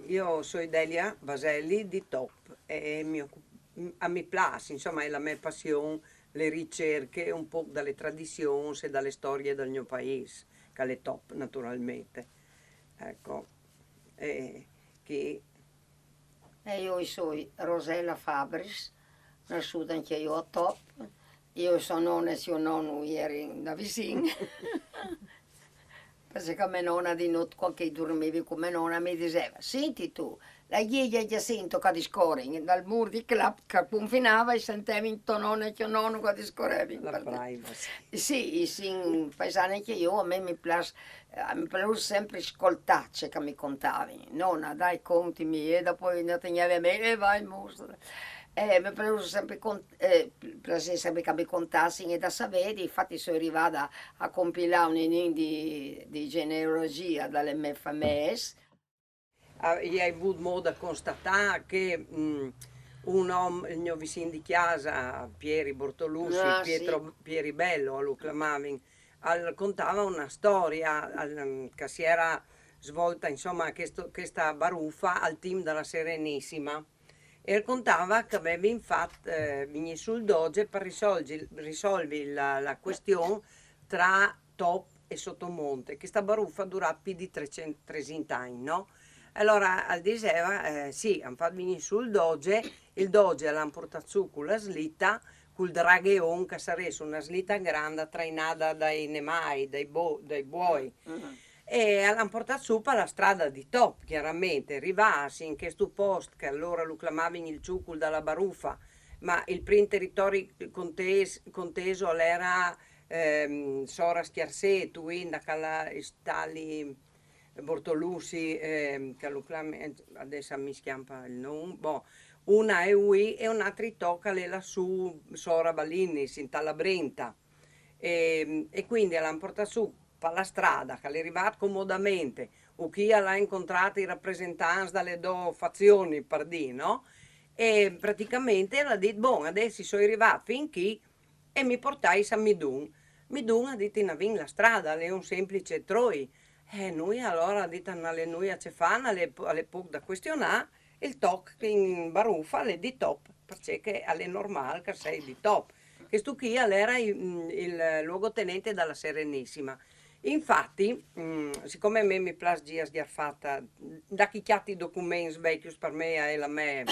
io sono Delia Vaselli di Top e mi piace, insomma, è la mia passione, le ricerche un po' dalle tradizioni e dalle storie del mio paese, che è Top naturalmente. Ecco, e che E io sono Rosella Fabris, nascuta anche io a Top. Io sono nonna e zio nonno ieri da vicino. Perché mia nonna di notte, quando dormivi con mia nonna, mi diceva, senti tu, la ghiglia già sento che discorre, dal muro di club che confinava e sentivi in tuo nonno e tuo nonno che discorrevi. la privacy. Sì, sì, paesani che io, a me mi piace sempre ascoltare ciò che mi contavi. Nonna, dai, contimi, e dopo ne tenevi a me, e vai, mostra. Mi piace sempre, piace sempre che mi contassi e da sapere, infatti sono arrivata a compilare un inedito di genealogia dalle mie famiglie. E hai avuto modo da constatare che un uomo, il mio vicino di casa, Pieri Bortolussi, Ah, sì. Pieri Bello, lo chiamavano, contava una storia che si era svolta, insomma, questa baruffa al team della Serenissima. E raccontava che aveva infatti venuto sul Doge per risolvere la questione tra Top e Sottomonte. Questa baruffa dura più di 300 anni, no? Allora diceva, sì, hanno fatto venire sul Doge, il Doge l'hanno portato su con la slitta, col dragheon che sarebbe una slitta grande trainata dai nemai, dai buoi. Mhm. E l'hanno portato su per la strada di Top, chiaramente, arrivassi in questo posto che allora lo chiamavano il ciucul dalla baruffa, ma il primo territorio conteso era Sora Schiarsetu, Inda, Cala Stali, Bortolussi, che adesso mi schiampa il nome, boh, una è Ui e un'altra tocca lassù Sora Ballinis in Talabrenta. E quindi l'hanno portata su per la strada, che è arrivata comodamente, o chi l'ha incontrato i rappresentanti dalle due fazioni, per dire, no? E praticamente l'ha detto, boh, adesso sono arrivato fin qui e mi portai a Midun. Midun ha detto, in avin la strada, è un semplice troi. E noi allora, ha detto, alle noi a Cefana, alle poco da questionare, il toc che in baruffa è di top, perché è normale che sei di top. Che stu qui era il luogotenente della Serenissima. Infatti, siccome a me mi piace fatta, da chi chiatti i documenti vecchi per me e la me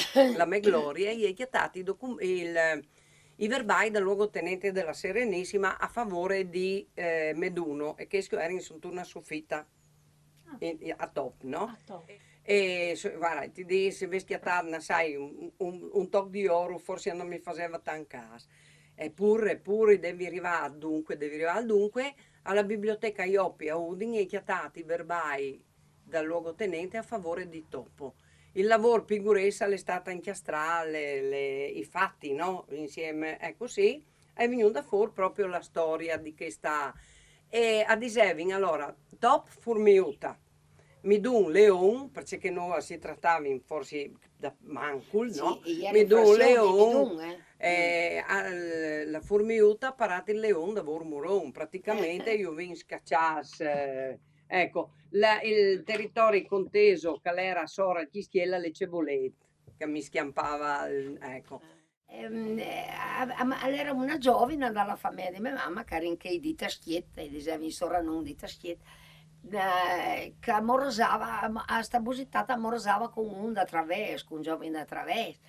gloria, gli hai chiattati i verbali del luogotenente della Serenissima a favore di Meduno e che era in una soffitta a top, no? Ah, top. E guarda, ti dico, se avessi chiattato, sai, un tocco di oro, forse non mi faceva tan caso. Eppure devi arrivare al dunque, alla biblioteca Ioppi a Udine e chiattati i verbali dal luogotenente a favore di Topo. Il lavoro Piguressa è stata inchiastrare i fatti, no? Insieme, ecco sì, è venuta fuori proprio la storia di questa. E a Disevin, allora, Top Furmiuta, Midun Leon, perché noi si trattava forse da Mancul, no? Sì, ieri Midun frazione di Leon, Midun, la Furmiuta parata il Leon da Vormuron, praticamente io vin scaccias, ecco, il territorio conteso che era Sora Chischiella le Cevolette, che mi schiampava, ecco. Era una giovane dalla famiglia di mia mamma che era in che di Taschietta, e diceva in sovrannomme di Taschietta, che amorosava, a sta busitata amorosava con un da traverso, con un giovane da traverso.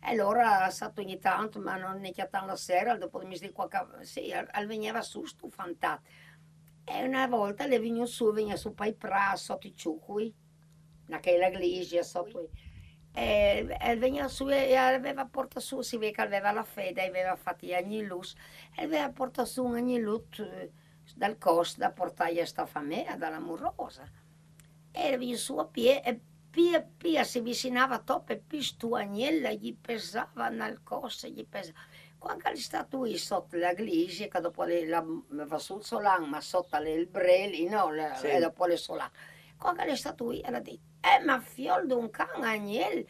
E allora è stato ogni tanto, ma non ne chiatava la sera, dopo mi si qualche, sì, veniva su stufantato. E una volta le veniva su per i pra, sotto i ciucui, nella iglesia, sotto e veniva su e aveva portato su, si vede che aveva la fede, aveva fatto gli agnellus, e aveva portato su un agnellut dal costo da portare a sta famiglia, dall'amorosa. E veniva su a piedi, e pia si avvicinava troppo e più sto agnello gli pesava nel costo, gli pesava. Quando è stato qui sotto la iglesia, che dopo va sul solano, ma sotto il breli, no, e Sì. dopo le solane. Quando è stato qui, era detto, ma fiol di un can agnello,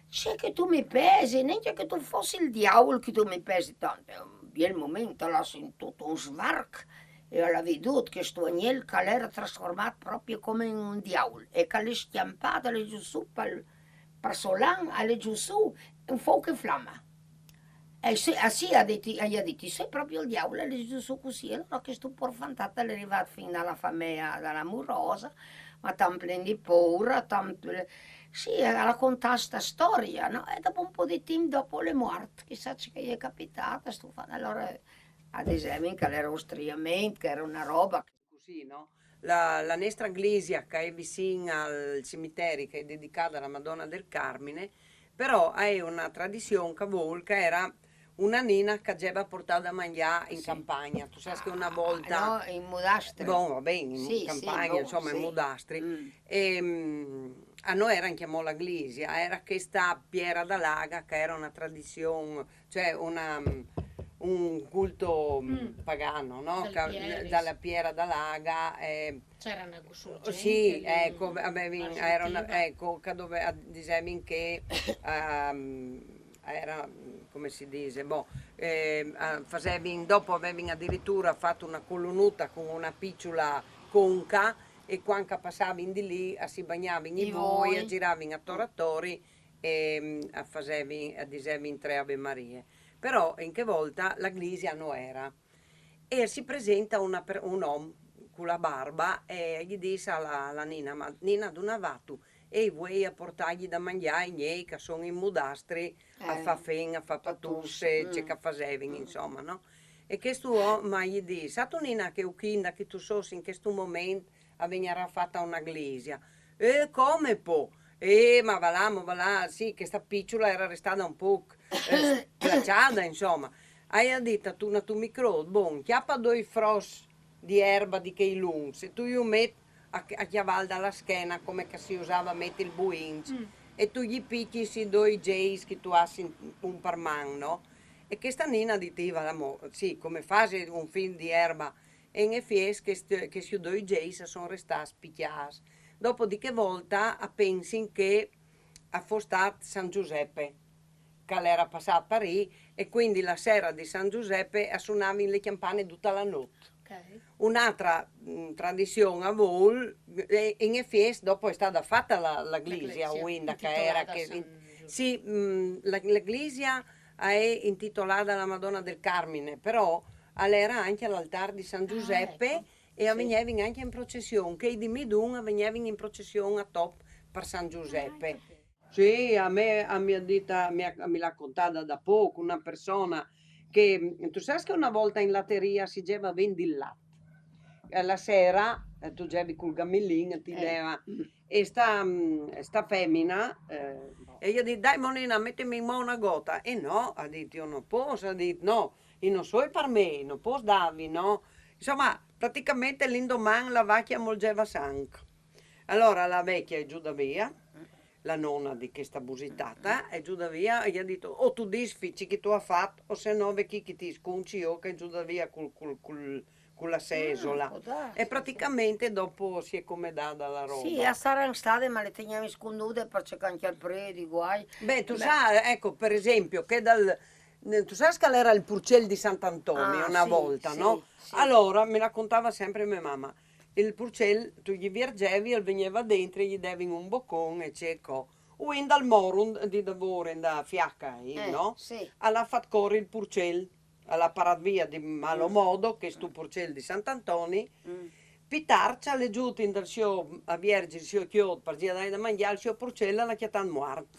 c'è che tu mi pesi, neanche che tu fossi il diavolo che tu mi pesi tanto. Via il momento, l'ho sentito un svark, e alla veduto che sto agnello che era trasformato proprio come in un diavolo e che le schiampate alle giù su per solan, alle giù su, un fuoco in fiamma. E sì, gli ha detto, sei proprio il diavolo, alle giù su così. Allora che sto porfantata è arrivata fino alla famiglia, dall'amorosa, ma tanto di paura, tanto... Sì, ha raccontato questa storia, no? E dopo un po' di tempo dopo le morte, chissà che gli è capitata, sto fanno. Allora, ad esempio, che era austriamente, che era una roba. Così, no? La nostra iglesia che è vicino al cimitero che è dedicata alla Madonna del Carmine, però è una tradizione che vuole che era una nina che aveva portato a mangiare in Sì. campagna. Tu sai che una volta, No, in Mudastri. boh, va bene, in Sì, campagna, boh, insomma, in sì. Modastri, Mm. e, a noi era chiamò la iglesia, era questa Piera da Laga che era una tradizione, cioè un culto pagano, no? Del Pieris. Dalla Piera da Laga. C'era una sorgente Sì, lì, ecco, era argentina. ecco, che dove dicevi che era, come si dice, boh, dopo avevi addirittura fatto una colonnuta con una picciola conca e quando passavi di lì si bagnavano i I voi, voi. giravano a tori e dicevi in tre Ave Marie. Però in che volta la Glisia non era. E si presenta un uomo con la barba e gli dice alla Nina, ma Nina dove va tu? E vuoi a portargli da mangiare i miei che sono in mudastri a fa fen, a fa patusse, c'è che facevano, insomma, no? E questo uomo gli dice, sa tu Nina che uccinda che tu so in questo momento avvenirà fatta una Glisia? E come può? Ma va là, sì, che sta picciola era restata un po' schiacciata, insomma. Hai detto tu, tu micro, bon, chiappa due fros di erba di che lung, se tu gli metti a chiaval dalla schiena come che si usava metti il buinch e tu gli picchi si due jays che tu hai un per man, no? E questa nina diceva, sì, come fase un film di erba e in effetti che si due jays sono restati spicchiati. Dopo di che volta a pensi che a fosse San Giuseppe, che era passato a Parigi e quindi la sera di San Giuseppe suonavano le campane tutta la notte. Ok. Un'altra tradizione a Vol, in effetti dopo è stata fatta la Glisia, Iglesia, Winda, che intitolata era a che, San Giuseppe. sì, la Glisia è intitolata alla Madonna del Carmine, però era anche all'altare di San Ah, Giuseppe ecco. e Sì. venivano anche in processione, che di Midun venivano in processione a top per San Ah, Giuseppe. capito. Sì, a mia dita mi l'ha contata da poco una persona che, tu sai che una volta in latteria si diceva vendi il latte. La sera, tu gevi col gamellin, ti deva, e sta femmina, e io dico, dai Monina, mettimi in mano una gota. E no, ha detto, io non posso, ha detto, no, io non so per me, non posso darvi, no. Insomma, praticamente l'indomani la vecchia molgeva sangue. Allora la vecchia è giù da via, la nonna di questa busitata è giù da via e gli ha detto o tu disfici che tu hai fatto o se no vecchi che ti scunci io che è giù da via con la sesola. Può darsi, E sì. praticamente dopo si è come data la Sì, roba. a saranno state, ma le teniamo scondute per cercare anche il preti, guai. Beh, tu Beh, sai, ecco, per esempio, che tu sai che era il Purcell di Sant'Antonio ah, una sì, volta, no? sì, sì. Allora, me raccontava sempre mia mamma, il Purcell, tu gli vergevi, e veniva dentro, e gli devi un boccone e cieco. O in dal morum di lavoro, in da fiacca, no? Sì. Alla fat corri il Purcell, alla parat via di malo modo, che stu Purcell di Sant'Antonio, Mm. Pitarcia le giuti dal suo a Viergi, il suo chiod, per girare da mangiare, il suo Purcell la chiatan morto.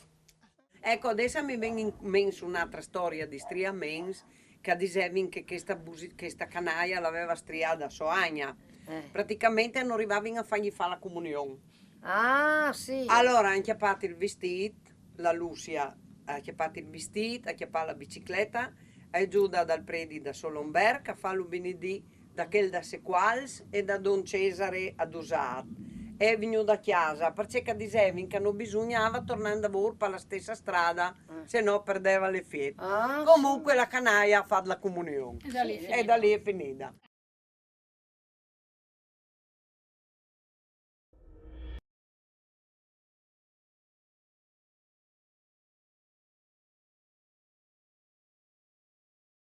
Ecco, adesso mi viene in mente un'altra storia di Stria Mens che dicevano che questa canaia l'aveva striata da Soagna. Eh. Praticamente non arrivavano a fargli fare la comunione. Ah, sì. Allora ha acchiappato il vestito, la Lucia ha acchiappato il vestito, ha acchiappato la bicicletta, è giù dal predi da Solomberg a fare l'ubinidì da quel da Sequals e da Don Cesare ad Usat. È venuto da casa perché dicevano che non bisognava tornare a lavoro per la stessa strada, se no perdeva le fette. Ah, Comunque la canaia ha fatto la comunione E da lì è e finita. da lì è finita.